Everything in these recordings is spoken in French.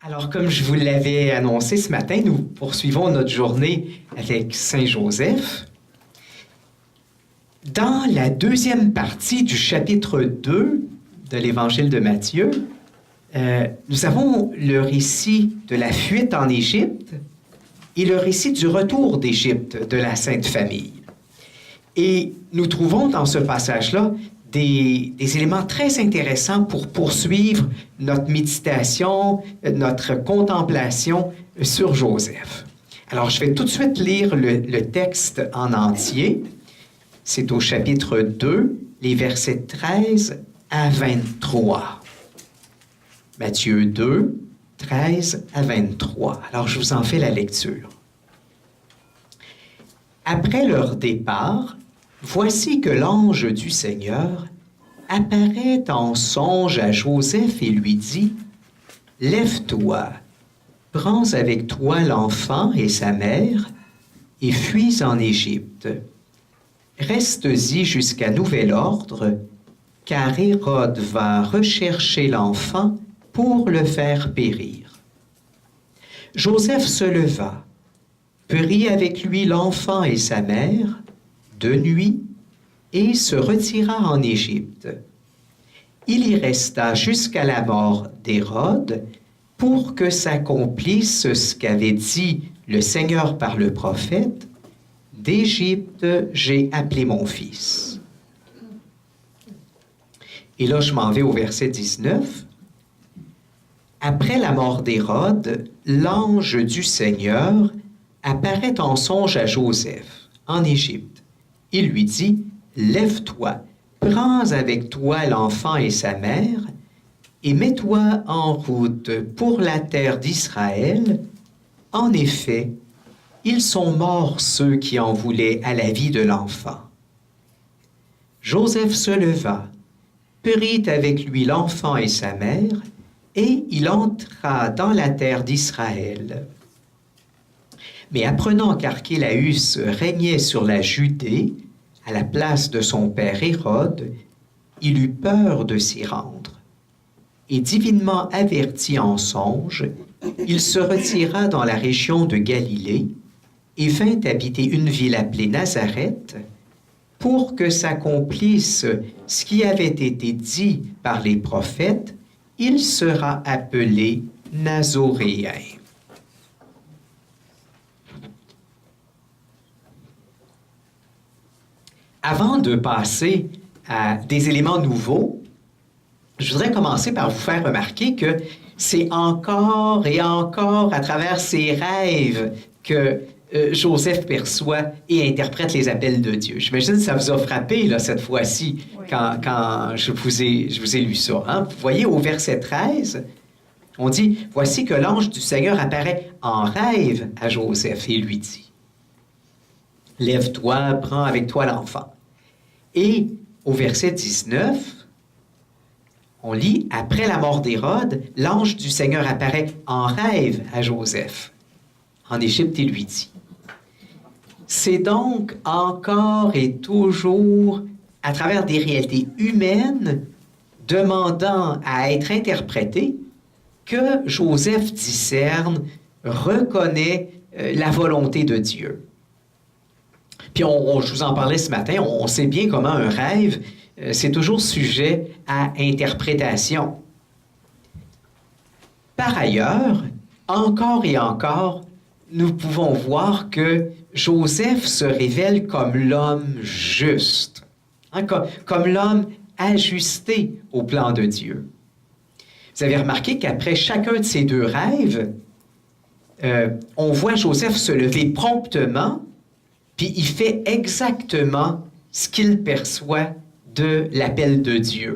Alors, comme je vous l'avais annoncé ce matin, nous poursuivons notre journée avec Saint Joseph. Dans la deuxième partie du chapitre 2 de l'Évangile de Matthieu, nous avons le récit de la fuite en Égypte et le récit du retour d'Égypte de la Sainte Famille. Et nous trouvons dans ce passage-là des éléments très intéressants pour poursuivre notre méditation, notre contemplation sur Joseph. Alors, je vais tout de suite lire le texte en entier. C'est au chapitre 2, les versets 13 à 23. Matthieu 2, 13 à 23. Alors, je vous en fais la lecture. Après leur départ, voici que l'ange du Seigneur apparaît en songe à Joseph et lui dit : « Lève-toi, prends avec toi l'enfant et sa mère, et fuis en Égypte. Reste-y jusqu'à nouvel ordre, car Hérode va rechercher l'enfant pour le faire périr. » Joseph se leva, prit avec lui l'enfant et sa mère, de nuit, et se retira en Égypte. Il y resta jusqu'à la mort d'Hérode pour que s'accomplisse ce qu'avait dit le Seigneur par le prophète : « D'Égypte, j'ai appelé mon fils. » Et là, je m'en vais au verset 19. Après la mort d'Hérode, l'ange du Seigneur apparaît en songe à Joseph, en Égypte. Il lui dit : « Lève-toi, prends avec toi l'enfant et sa mère, et mets-toi en route pour la terre d'Israël. En effet, ils sont morts ceux qui en voulaient à la vie de l'enfant. » Joseph se leva, prit avec lui l'enfant et sa mère, et il entra dans la terre d'Israël. Mais apprenant qu'Archélaüs régnait sur la Judée, à la place de son père Hérode, il eut peur de s'y rendre. Et divinement averti en songe, il se retira dans la région de Galilée et vint habiter une ville appelée Nazareth, pour que s'accomplisse ce qui avait été dit par les prophètes : il sera appelé Nazoréen. Avant de passer à des éléments nouveaux, je voudrais commencer par vous faire remarquer que c'est encore et encore à travers ses rêves que Joseph perçoit et interprète les appels de Dieu. J'imagine que ça vous a frappé là, cette fois-ci, oui, quand je vous ai lu ça. Hein? Vous voyez, au verset 13, on dit « Voici que l'ange du Seigneur apparaît en rêve à Joseph et lui dit : « Lève-toi, prends avec toi l'enfant. » Et au verset 19, on lit « Après la mort d'Hérode, l'ange du Seigneur apparaît en rêve à Joseph en Égypte et lui dit ». C'est donc encore et toujours à travers des réalités humaines demandant à être interprétées que Joseph discerne, reconnaît la volonté de Dieu. Puis je vous en parlais ce matin, on sait bien comment un rêve, c'est toujours sujet à interprétation. Par ailleurs, encore et encore, nous pouvons voir que Joseph se révèle comme l'homme juste, hein, comme l'homme ajusté au plan de Dieu. Vous avez remarqué qu'après chacun de ces deux rêves, on voit Joseph se lever promptement, puis il fait exactement ce qu'il perçoit de l'appel de Dieu.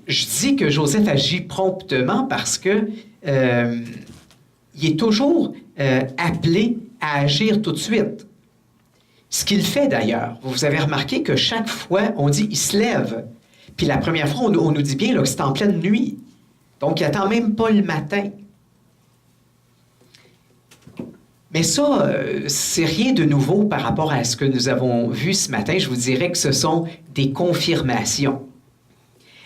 Je dis que Joseph agit promptement parce que il est toujours appelé à agir tout de suite. Ce qu'il fait d'ailleurs, vous avez remarqué que chaque fois, on dit « il se lève ». Puis la première fois, on nous dit bien là, que c'est en pleine nuit. Donc, il n'attend même pas le matin. Mais ça, c'est rien de nouveau par rapport à ce que nous avons vu ce matin. Je vous dirais que ce sont des confirmations.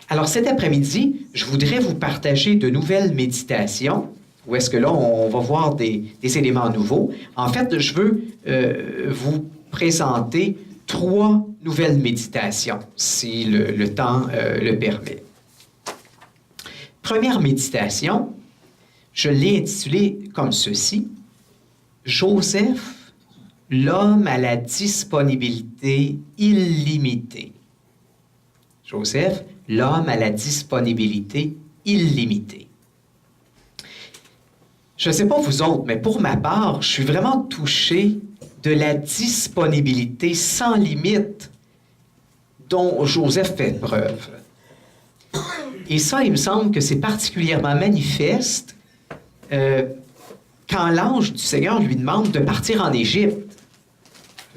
Alors cet après-midi, je voudrais vous partager de nouvelles méditations, où est-ce que là, on va voir des éléments nouveaux. En fait, je veux vous présenter 3 nouvelles méditations, si le temps le permet. Première méditation, je l'ai intitulée comme ceci: Joseph, l'homme à la disponibilité illimitée. Joseph, l'homme à la disponibilité illimitée. Je ne sais pas vous autres, mais pour ma part, je suis vraiment touché de la disponibilité sans limite dont Joseph fait preuve. Et ça, il me semble que c'est particulièrement manifeste quand l'ange du Seigneur lui demande de partir en Égypte.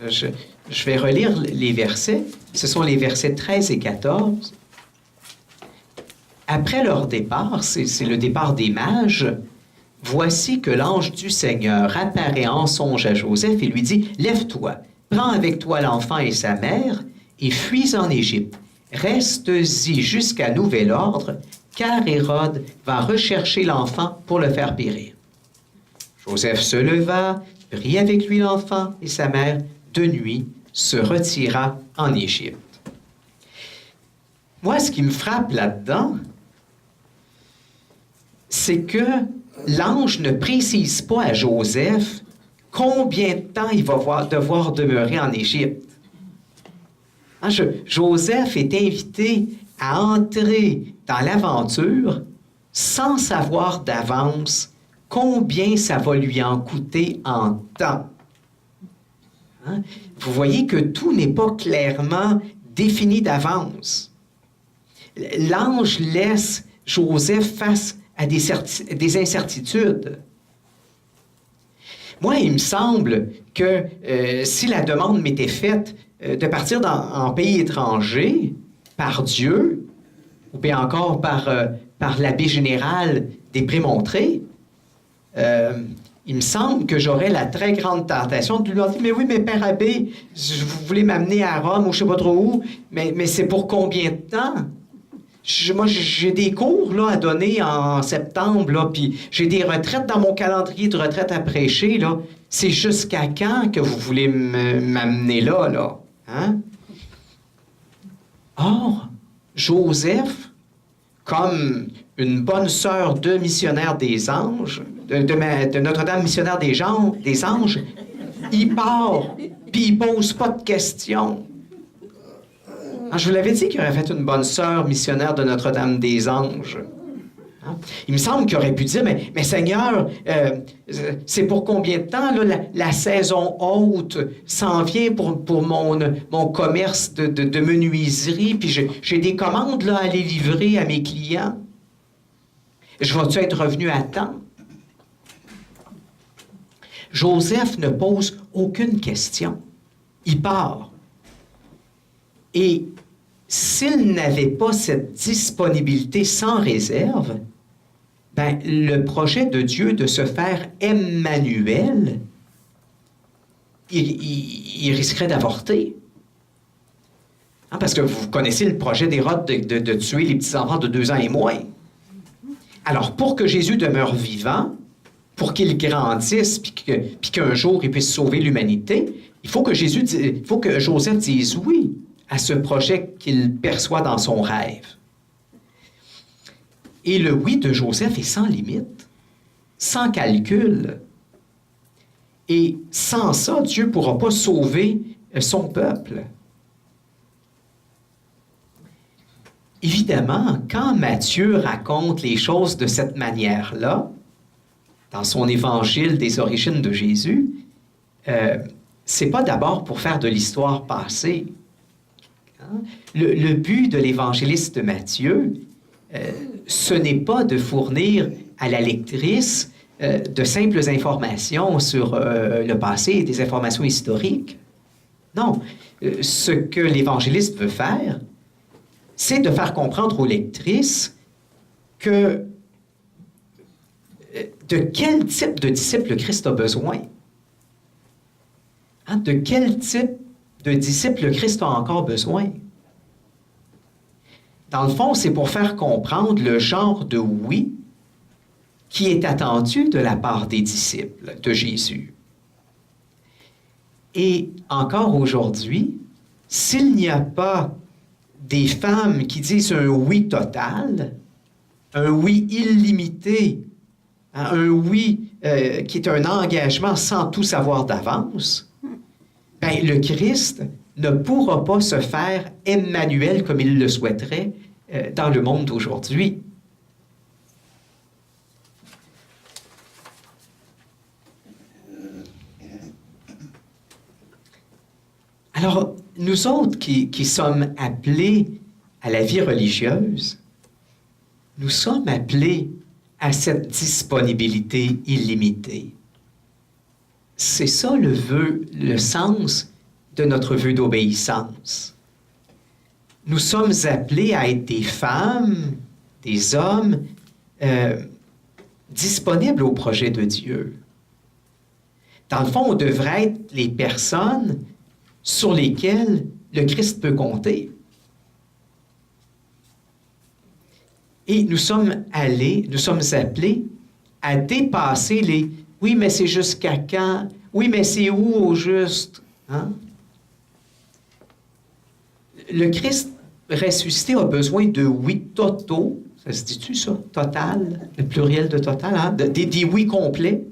Je vais relire les versets. Ce sont les versets 13 et 14. Après leur départ, c'est le départ des mages, voici que l'ange du Seigneur apparaît en songe à Joseph et lui dit: « Lève-toi, prends avec toi l'enfant et sa mère et fuis en Égypte. Reste-y jusqu'à nouvel ordre, car Hérode va rechercher l'enfant pour le faire périr. » Joseph se leva, prit avec lui l'enfant et sa mère, de nuit, se retira en Égypte. Moi, ce qui me frappe là-dedans, c'est que l'ange ne précise pas à Joseph combien de temps il va devoir demeurer en Égypte. Joseph est invité à entrer dans l'aventure sans savoir d'avance combien ça va lui en coûter en temps. Vous voyez que tout n'est pas clairement défini d'avance. L'ange laisse Joseph face à des incertitudes. Moi, il me semble que si la demande m'était faite de partir en pays étranger par Dieu, ou bien encore par l'abbé général des Prémontrés, il me semble que j'aurais la très grande tentation de lui dire: « Mais oui, mais Père Abbé, vous voulez m'amener à Rome ou je ne sais pas trop où, mais c'est pour combien de temps? Moi, j'ai des cours là, à donner en septembre, là, puis j'ai des retraites dans mon calendrier de retraite à prêcher. Là. C'est jusqu'à quand que vous voulez m'amener là? Là? Hein? » Or, Joseph, comme une bonne sœur de missionnaire des anges, de Notre-Dame missionnaire des anges, il part, puis il pose pas de questions. Alors, je vous l'avais dit qu'il aurait fait une bonne sœur missionnaire de Notre-Dame des Anges. Il me semble qu'il aurait pu dire, mais Seigneur, c'est pour combien de temps là, la saison haute s'en vient pour mon commerce de menuiserie, puis j'ai des commandes là, à aller livrer à mes clients. Je vais-tu être revenu à temps? Joseph ne pose aucune question. Il part. Et s'il n'avait pas cette disponibilité sans réserve, ben, le projet de Dieu de se faire Emmanuel, il risquerait d'avorter. Parce que vous connaissez le projet d'Hérode de tuer les petits-enfants de 2 ans et moins. Alors, pour que Jésus demeure vivant, pour qu'il grandisse, puis qu'un jour il puisse sauver l'humanité, il faut que Joseph dise oui à ce projet qu'il perçoit dans son rêve. Et le oui de Joseph est sans limite, sans calcul. Et sans ça, Dieu ne pourra pas sauver son peuple. Évidemment, quand Matthieu raconte les choses de cette manière-là, dans son évangile des origines de Jésus, c'est pas d'abord pour faire de l'histoire passée. Le but de l'évangéliste Matthieu, ce n'est pas de fournir à la lectrice de simples informations sur le passé, des informations historiques. Non, ce que l'évangéliste veut faire, c'est de faire comprendre aux lectrices que de quel type de disciple Christ a besoin. De quel type de disciple Christ a encore besoin. Dans le fond, c'est pour faire comprendre le genre de oui qui est attendu de la part des disciples de Jésus. Et encore aujourd'hui, s'il n'y a pas des femmes qui disent un oui total, un oui illimité, un oui qui est un engagement sans tout savoir d'avance, ben, le Christ ne pourra pas se faire Emmanuel comme il le souhaiterait dans le monde d'aujourd'hui. Alors, nous autres qui sommes appelés à la vie religieuse, nous sommes appelés à cette disponibilité illimitée. C'est ça le vœu, le sens de notre vœu d'obéissance. Nous sommes appelés à être des femmes, des hommes disponibles au projet de Dieu. Dans le fond, on devrait être les personnes sur lesquelles le Christ peut compter. Et nous sommes appelés à dépasser les « oui, mais c'est jusqu'à quand? Oui, mais c'est où au juste? » Hein? Le Christ ressuscité a besoin de oui totaux. Ça se dit-tu, ça? Total, le pluriel de total, hein? Des oui complets.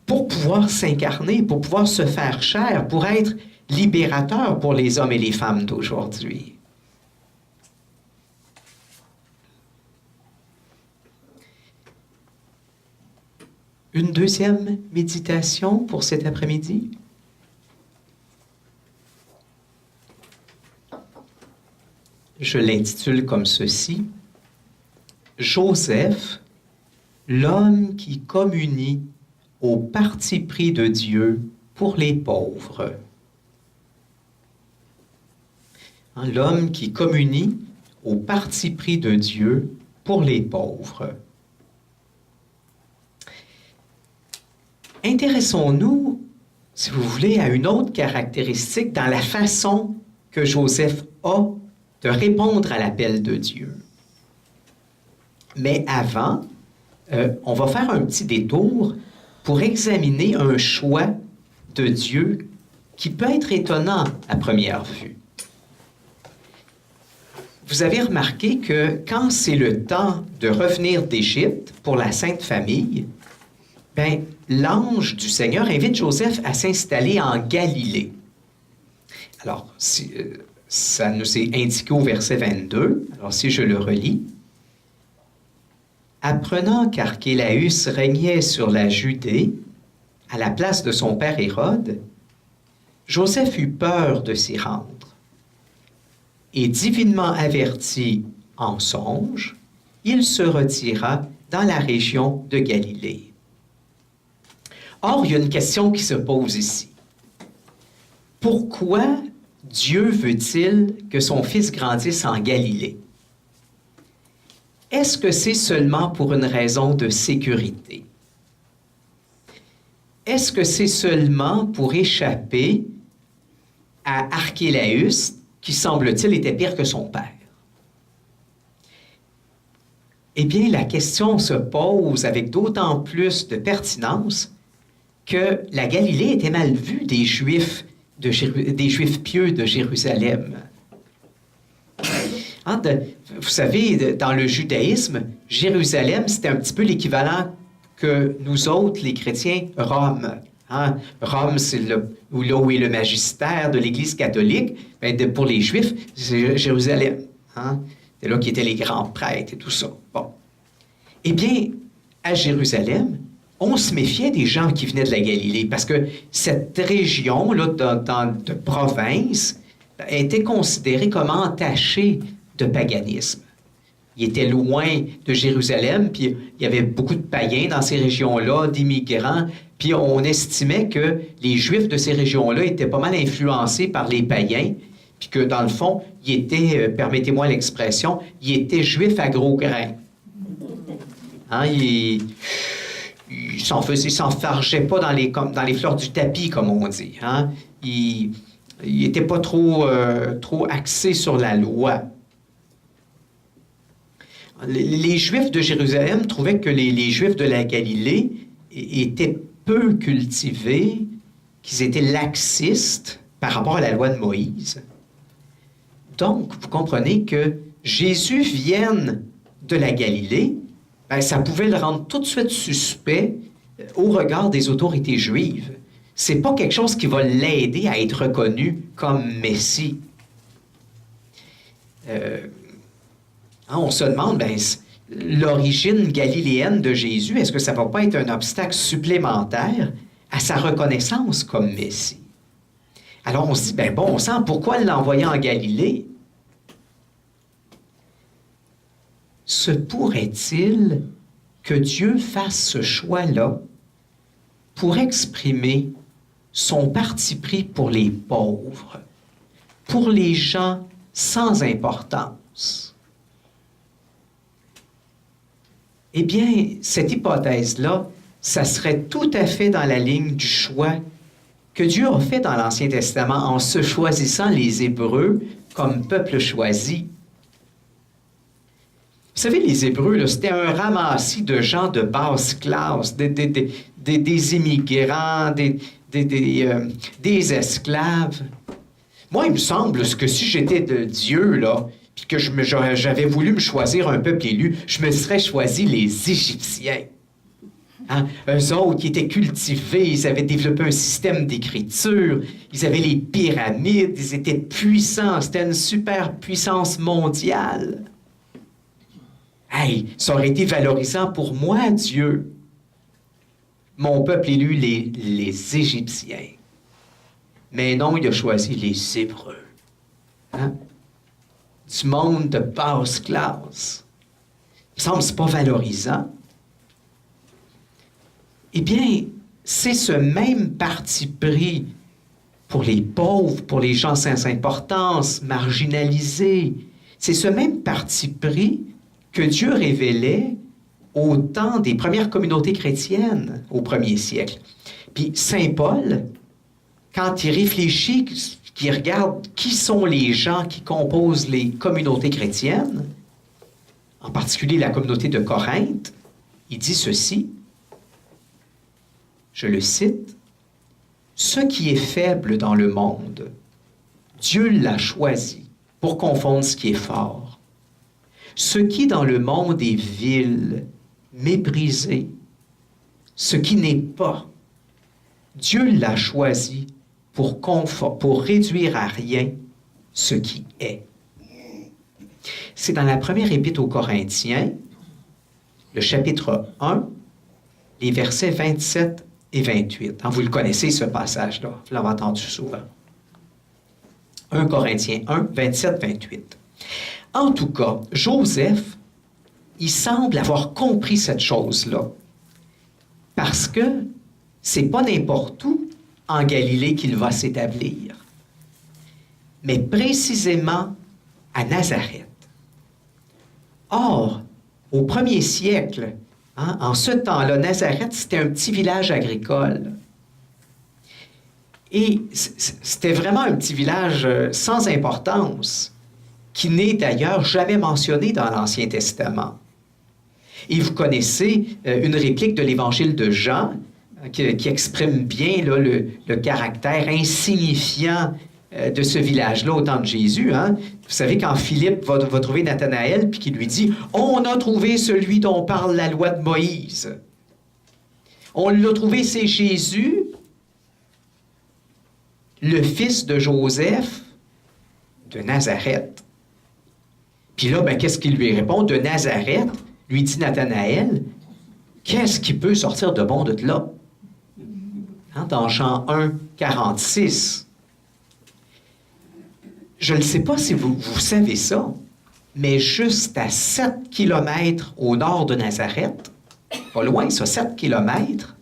Pour pouvoir s'incarner, pour pouvoir se faire chair, pour être libérateur pour les hommes et les femmes d'aujourd'hui. Une deuxième méditation pour cet après-midi. Je l'intitule comme ceci. Joseph, l'homme qui communie au parti pris de Dieu pour les pauvres. L'homme qui communie au parti pris de Dieu pour les pauvres. Intéressons-nous, si vous voulez, à une autre caractéristique dans la façon que Joseph a de répondre à l'appel de Dieu. Mais avant, on va faire un petit détour pour examiner un choix de Dieu qui peut être étonnant à première vue. Vous avez remarqué que quand c'est le temps de revenir d'Égypte pour la Sainte Famille, ben, l'ange du Seigneur invite Joseph à s'installer en Galilée. Alors, ça nous est indiqué au verset 22. Alors, si je le relis. « Apprenant qu'Archélaüs régnait sur la Judée, à la place de son père Hérode, Joseph eut peur de s'y rendre. Et divinement averti en songe, il se retira dans la région de Galilée. » Or, il y a une question qui se pose ici. Pourquoi Dieu veut-il que son fils grandisse en Galilée? Est-ce que c'est seulement pour une raison de sécurité? Est-ce que c'est seulement pour échapper à Archélaüs, qui semble-t-il était pire que son père? Eh bien, la question se pose avec d'autant plus de pertinence que la Galilée était mal vue des Juifs pieux de Jérusalem. Vous savez, dans le judaïsme, Jérusalem, c'était un petit peu l'équivalent que nous autres, les chrétiens, Rome. Rome, c'est là où est le magistère de l'Église catholique. Ben, pour les Juifs, c'est Jérusalem. C'est là qu'étaient les grands prêtres et tout ça. Bon. Eh bien, à Jérusalem, on se méfiait des gens qui venaient de la Galilée parce que cette région-là de province était considérée comme entachée de paganisme. Il était loin de Jérusalem, puis il y avait beaucoup de païens dans ces régions-là, d'immigrants, puis on estimait que les Juifs de ces régions-là étaient pas mal influencés par les païens, puis que dans le fond, ils étaient, permettez-moi l'expression, ils étaient Juifs à gros grains. Ils s'enfargeaient pas dans les fleurs du tapis, comme on dit. Ils n'étaient pas trop axés sur la loi. Les Juifs de Jérusalem trouvaient que les Juifs de la Galilée étaient peu cultivés, qu'ils étaient laxistes par rapport à la loi de Moïse. Donc, vous comprenez que Jésus vienne de la Galilée, ben, ça pouvait le rendre tout de suite suspect au regard des autorités juives. C'est pas quelque chose qui va l'aider à être reconnu comme Messie. On se demande, ben, l'origine galiléenne de Jésus, est-ce que ça ne va pas être un obstacle supplémentaire à sa reconnaissance comme Messie? Alors on se dit, ben bon sang, pourquoi l'envoyer en Galilée? Se pourrait-il que Dieu fasse ce choix-là pour exprimer son parti pris pour les pauvres, pour les gens sans importance? Eh bien, cette hypothèse-là, ça serait tout à fait dans la ligne du choix que Dieu a fait dans l'Ancien Testament en se choisissant les Hébreux comme peuple choisi. Vous savez, les Hébreux, c'était un ramassis de gens de basse classe, des immigrants, des esclaves. Moi, il me semble que si j'étais de Dieu, là, puis que j'avais voulu me choisir un peuple élu, je me serais choisi les Égyptiens. Hein? Eux autres qui étaient cultivés, ils avaient développé un système d'écriture, ils avaient les pyramides, ils étaient puissants, c'était une super puissance mondiale. Hey, ça aurait été valorisant pour moi, Dieu. Mon peuple élu, les Égyptiens. Mais non, il a choisi les Hébreux. Hein? Du monde de basse classe. Il me semble que ce n'est pas valorisant. Eh bien, c'est ce même parti pris pour les pauvres, pour les gens sans importance, marginalisés. C'est ce même parti pris que Dieu révélait au temps des premières communautés chrétiennes au 1er siècle. Puis Saint Paul, quand il réfléchit, qu'il regarde qui sont les gens qui composent les communautés chrétiennes, en particulier la communauté de Corinthe, il dit ceci, je le cite, « Ce qui est faible dans le monde, Dieu l'a choisi pour confondre ce qui est fort. Ce qui dans le monde est vil, méprisé, ce qui n'est pas, Dieu l'a choisi pour réduire à rien ce qui est. » C'est dans la première épître aux Corinthiens, le chapitre 1, les versets 27 et 28. Vous le connaissez, ce passage-là. Vous l'avez entendu souvent. 1 Corinthiens 1, 27, 28. En tout cas, Joseph, il semble avoir compris cette chose-là. Parce que c'est pas n'importe où en Galilée qu'il va s'établir, mais précisément à Nazareth. Or, au 1er siècle, en ce temps-là, Nazareth, c'était un petit village agricole. Et c'était vraiment un petit village sans importance, qui n'est d'ailleurs jamais mentionné dans l'Ancien Testament. Et vous connaissez une réplique de l'Évangile de Jean qui exprime bien là, le caractère insignifiant de ce village-là au temps de Jésus. Hein? Vous savez, quand Philippe va trouver Nathanaël puis qu'il lui dit « On a trouvé celui dont parle la loi de Moïse. » On l'a trouvé, c'est Jésus, le fils de Joseph de Nazareth. Puis là, ben, qu'est-ce qu'il lui répond? De Nazareth, lui dit Nathanaël, qu'est-ce qui peut sortir de bon de là? Hein, dans Jean 1, 46. Je ne sais pas si vous savez ça, mais juste à 7 kilomètres au nord de Nazareth, pas loin, ça, 7 kilomètres,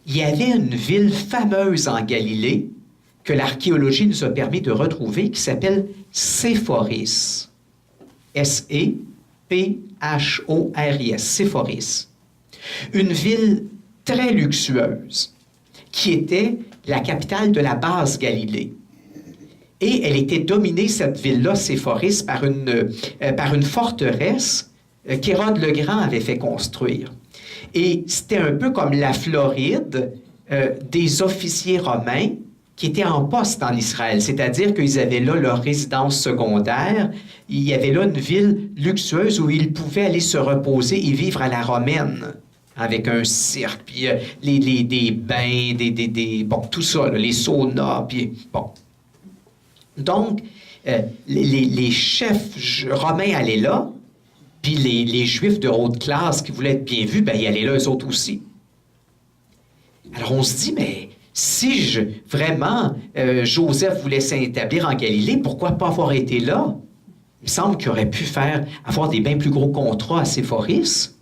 il y avait une ville fameuse en Galilée que l'archéologie nous a permis de retrouver qui s'appelle Séphoris. S-E-P-H-O-R-I-S, Séphoris. Une ville très luxueuse qui était la capitale de la basse Galilée. Et elle était dominée, cette ville-là, Séphoris, par une forteresse qu'Hérode le Grand avait fait construire. Et c'était un peu comme la Floride des officiers romains qui étaient en poste en Israël, c'est-à-dire qu'ils avaient là leur résidence secondaire, il y avait là une ville luxueuse où ils pouvaient aller se reposer et vivre à la romaine, avec un cirque, puis des bains, bon, tout ça, là, les saunas, puis bon. Donc, les chefs romains allaient là, puis les Juifs de haute classe qui voulaient être bien vus, ben, ils allaient là, eux autres aussi. Alors, on se dit, mais si vraiment Joseph voulait s'établir en Galilée, pourquoi pas avoir été là? Il me semble qu'il aurait pu avoir des bien plus gros contrats à Séphoris.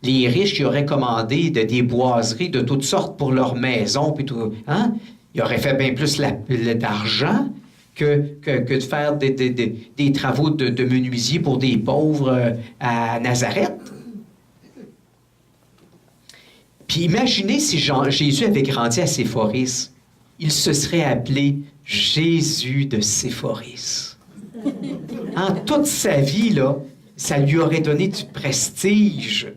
Les riches qui auraient commandé des boiseries de toutes sortes pour leur maison, puis tout, hein? Ils auraient fait bien plus d'argent que de faire des travaux de menuisier pour des pauvres à Nazareth. Puis imaginez si Jésus avait grandi à Séphoris. Il se serait appelé Jésus de Séphoris. En toute sa vie, là, ça lui aurait donné du prestige.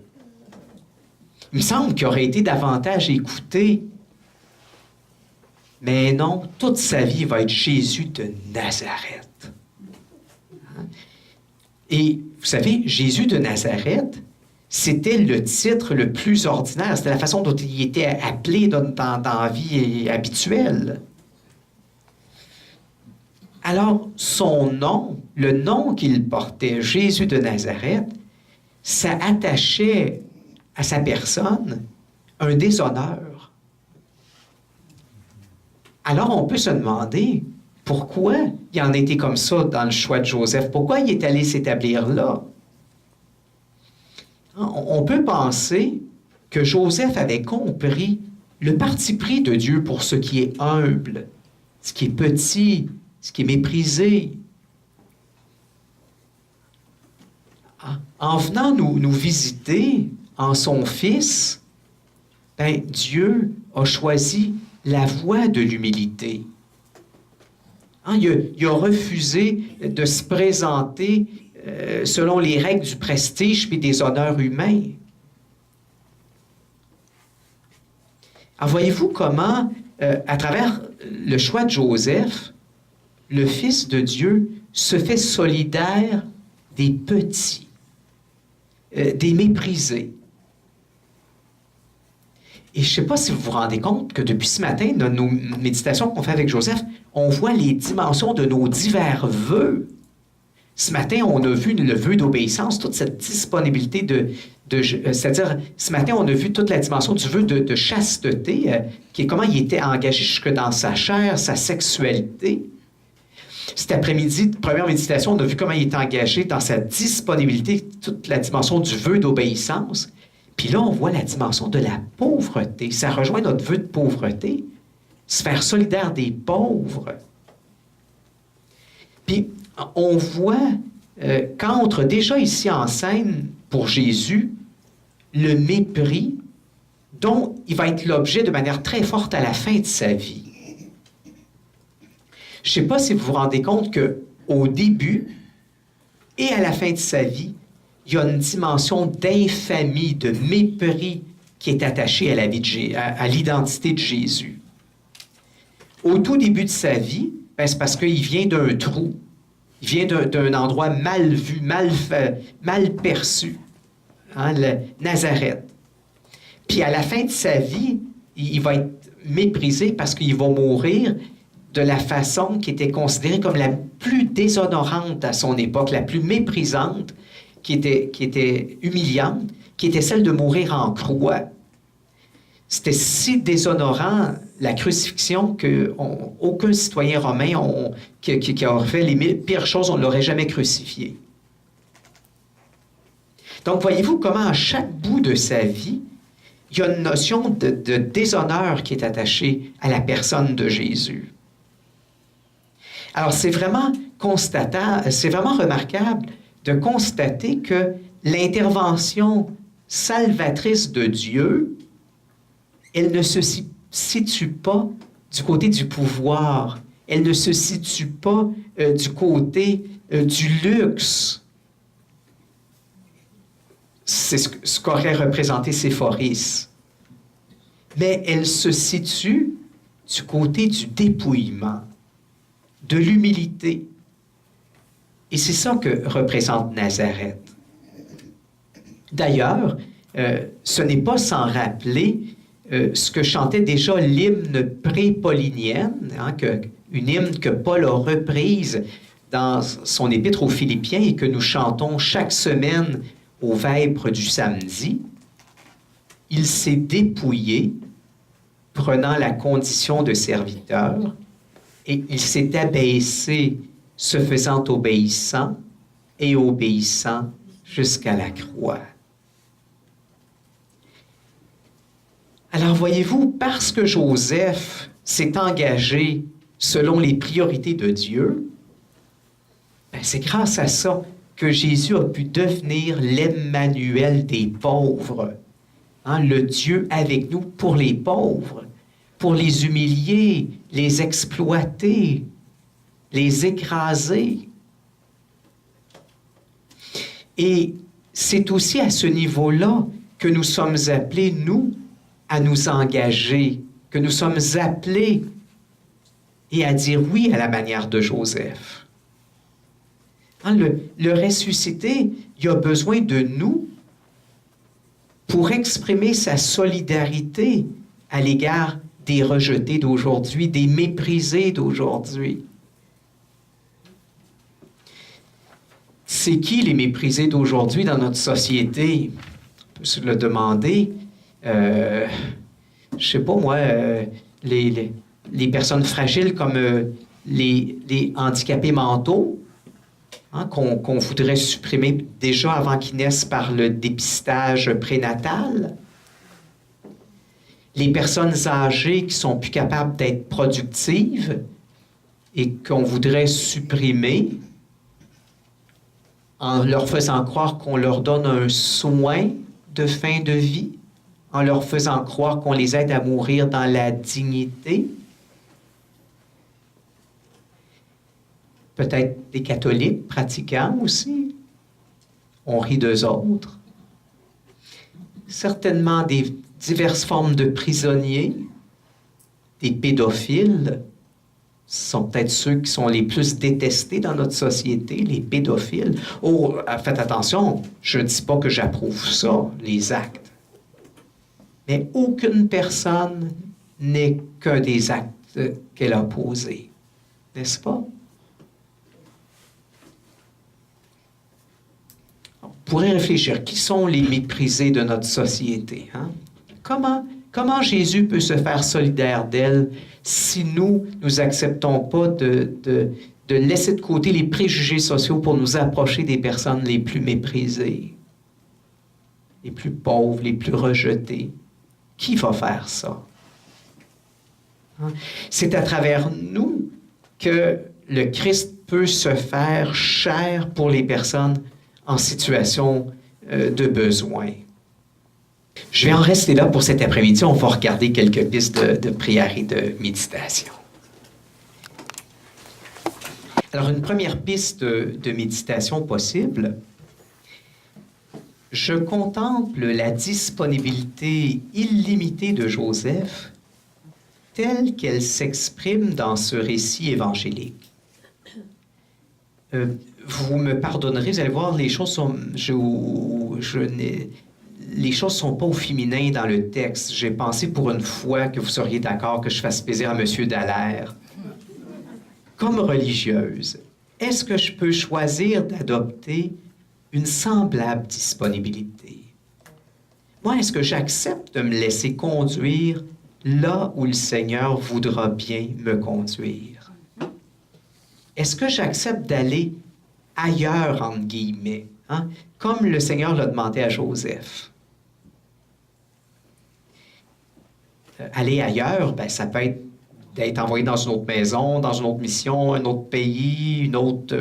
Il me semble qu'il aurait été davantage écouté. Mais non, toute sa vie va être Jésus de Nazareth. Et vous savez, Jésus de Nazareth, c'était le titre le plus ordinaire. C'était la façon dont il était appelé dans la vie habituelle. Alors, son nom, le nom qu'il portait, Jésus de Nazareth, ça attachait à sa personne un déshonneur. Alors, on peut se demander pourquoi il en a été comme ça dans le choix de Joseph. Pourquoi il est allé s'établir là? On peut penser que Joseph avait compris le parti pris de Dieu pour ce qui est humble, ce qui est petit, ce qui est méprisé. En venant nous visiter en son Fils, ben, Dieu a choisi la voie de l'humilité. Il a refusé de se présenter selon les règles du prestige et des honneurs humains. Alors voyez-vous comment, à travers le choix de Joseph, le Fils de Dieu se fait solidaire des petits, des méprisés. Et je ne sais pas si vous vous rendez compte que depuis ce matin, dans nos méditations qu'on fait avec Joseph, on voit les dimensions de nos divers vœux. Ce matin, on a vu le vœu d'obéissance, toute cette disponibilité c'est-à-dire, ce matin, on a vu toute la dimension du vœu de chasteté, qui est comment il était engagé jusque dans sa chair, sa sexualité. Cet après-midi, première méditation, on a vu comment il était engagé dans sa disponibilité, toute la dimension du vœu d'obéissance. Puis là, on voit la dimension de la pauvreté. Ça rejoint notre vœu de pauvreté, se faire solidaire des pauvres. Puis, on voit qu'entre déjà ici en scène, pour Jésus, le mépris dont il va être l'objet de manière très forte à la fin de sa vie. Je ne sais pas si vous vous rendez compte qu'au début et à la fin de sa vie, il y a une dimension d'infamie, de mépris qui est attachée à la vie à l'identité de Jésus. Au tout début de sa vie, ben, c'est parce qu'il vient d'un trou. Il vient d'un endroit mal vu, mal perçu, hein, le Nazareth. Puis à la fin de sa vie, il va être méprisé parce qu'il va mourir de la façon qui était considérée comme la plus déshonorante à son époque, la plus méprisante, qui était humiliante, qui était celle de mourir en croix. C'était si déshonorant, la crucifixion, qu'aucun citoyen romain qui aurait fait les pires choses, on ne l'aurait jamais crucifié. Donc, voyez-vous comment à chaque bout de sa vie, il y a une notion de déshonneur qui est attachée à la personne de Jésus. Alors, c'est vraiment remarquable de constater que l'intervention salvatrice de Dieu, elle ne se situe pas du côté du pouvoir, elle ne se situe pas du côté du luxe. c'est ce qu'aurait représenté Séphoris. Mais elle se situe du côté du dépouillement, de l'humilité. Et c'est ça que représente Nazareth. D'ailleurs, ce n'est pas sans rappeler ce que chantait déjà l'hymne pré-paulinienne, une hymne que Paul a reprise dans son épître aux Philippiens et que nous chantons chaque semaine aux vêpres du samedi. Il s'est dépouillé, prenant la condition de serviteur, et il s'est abaissé, se faisant obéissant, et obéissant jusqu'à la croix. Alors voyez-vous, parce que Joseph s'est engagé selon les priorités de Dieu, c'est grâce à ça que Jésus a pu devenir l'Emmanuel des pauvres, le Dieu avec nous pour les pauvres, pour les humilier, les exploiter, les écraser. Et c'est aussi à ce niveau-là que nous sommes appelés, nous, à nous engager, que nous sommes appelés et à dire oui à la manière de Joseph. Le ressuscité, il a besoin de nous pour exprimer sa solidarité à l'égard des rejetés d'aujourd'hui, des méprisés d'aujourd'hui. C'est qui les méprisés d'aujourd'hui dans notre société? On peut se le demander. Je sais pas moi, les personnes fragiles comme les handicapés mentaux, qu'on voudrait supprimer déjà avant qu'ils naissent par le dépistage prénatal. Les personnes âgées qui sont plus capables d'être productives et qu'on voudrait supprimer en leur faisant croire qu'on leur donne un soin de fin de vie, en leur faisant croire qu'on les aide à mourir dans la dignité. Peut-être des catholiques pratiquants aussi. On rit d'eux autres. Certainement des diverses formes de prisonniers, des pédophiles. Ce sont peut-être ceux qui sont les plus détestés dans notre société, les pédophiles. Oh, faites attention, je ne dis pas que j'approuve ça, les actes. Mais aucune personne n'est qu'un des actes qu'elle a posés. N'est-ce pas? On pourrait réfléchir, qui sont les méprisés de notre société? Comment Jésus peut se faire solidaire d'elle si nous n'acceptons pas de laisser de côté les préjugés sociaux pour nous approcher des personnes les plus méprisées, les plus pauvres, les plus rejetées? Qui va faire ça? C'est à travers nous que le Christ peut se faire chair pour les personnes en situation de besoin. Je vais en rester là pour cet après-midi. On va regarder quelques pistes de prière et de méditation. Alors, une première piste de méditation possible. Je contemple la disponibilité illimitée de Joseph telle qu'elle s'exprime dans ce récit évangélique. Vous me pardonnerez, vous allez voir, les choses sont... les choses ne sont pas au féminin dans le texte. J'ai pensé pour une fois que vous seriez d'accord que je fasse plaisir à M. Dallaire. Comme religieuse, est-ce que je peux choisir d'adopter une semblable disponibilité? Moi, est-ce que j'accepte de me laisser conduire là où le Seigneur voudra bien me conduire? Est-ce que j'accepte d'aller ailleurs, entre guillemets, comme le Seigneur l'a demandé à Joseph? Aller ailleurs, ça peut être d'être envoyé dans une autre maison, dans une autre mission, un autre pays, une autre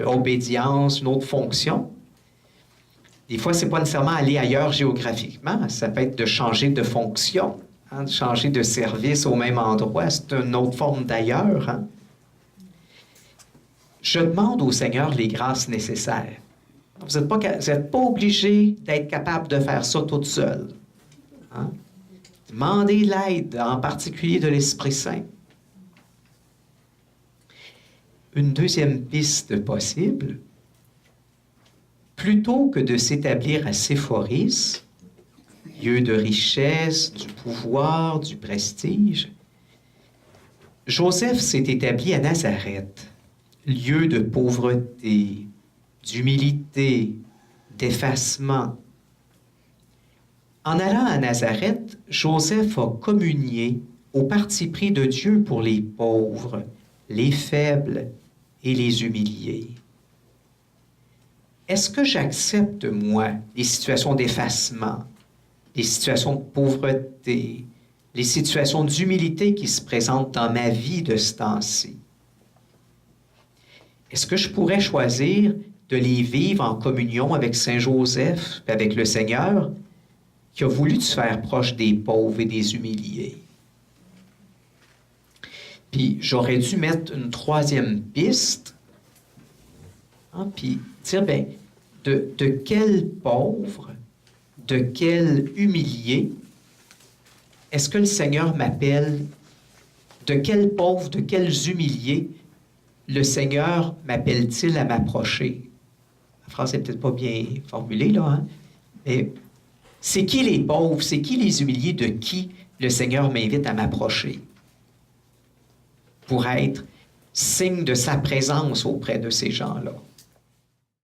obédience, une autre fonction. Des fois, ce n'est pas nécessairement aller ailleurs géographiquement, ça peut être de changer de fonction, de changer de service au même endroit, c'est une autre forme d'ailleurs. Je demande au Seigneur les grâces nécessaires. Vous n'êtes pas obligé d'être capable de faire ça toute seule. Hein? Demandez l'aide, en particulier de l'Esprit Saint. Une deuxième piste possible, plutôt que de s'établir à Séphoris, lieu de richesse, du pouvoir, du prestige, Joseph s'est établi à Nazareth, lieu de pauvreté, d'humilité, d'effacement. En allant à Nazareth, Joseph a communié au parti pris de Dieu pour les pauvres, les faibles et les humiliés. Est-ce que j'accepte, moi, les situations d'effacement, les situations de pauvreté, les situations d'humilité qui se présentent dans ma vie de ce temps-ci? Est-ce que je pourrais choisir de les vivre en communion avec Saint Joseph, avec le Seigneur, qui a voulu se faire proche des pauvres et des humiliés? Puis j'aurais dû mettre une troisième piste, hein, puis dire, bien, de quel pauvre, de quel humilié est-ce que le Seigneur m'appelle? De quels pauvres, de quels humiliés le Seigneur m'appelle-t-il à m'approcher? La phrase n'est peut-être pas bien formulée, là, hein? Mais c'est qui les pauvres, c'est qui les humiliés de qui le Seigneur m'invite à m'approcher? Pour être signe de sa présence auprès de ces gens-là.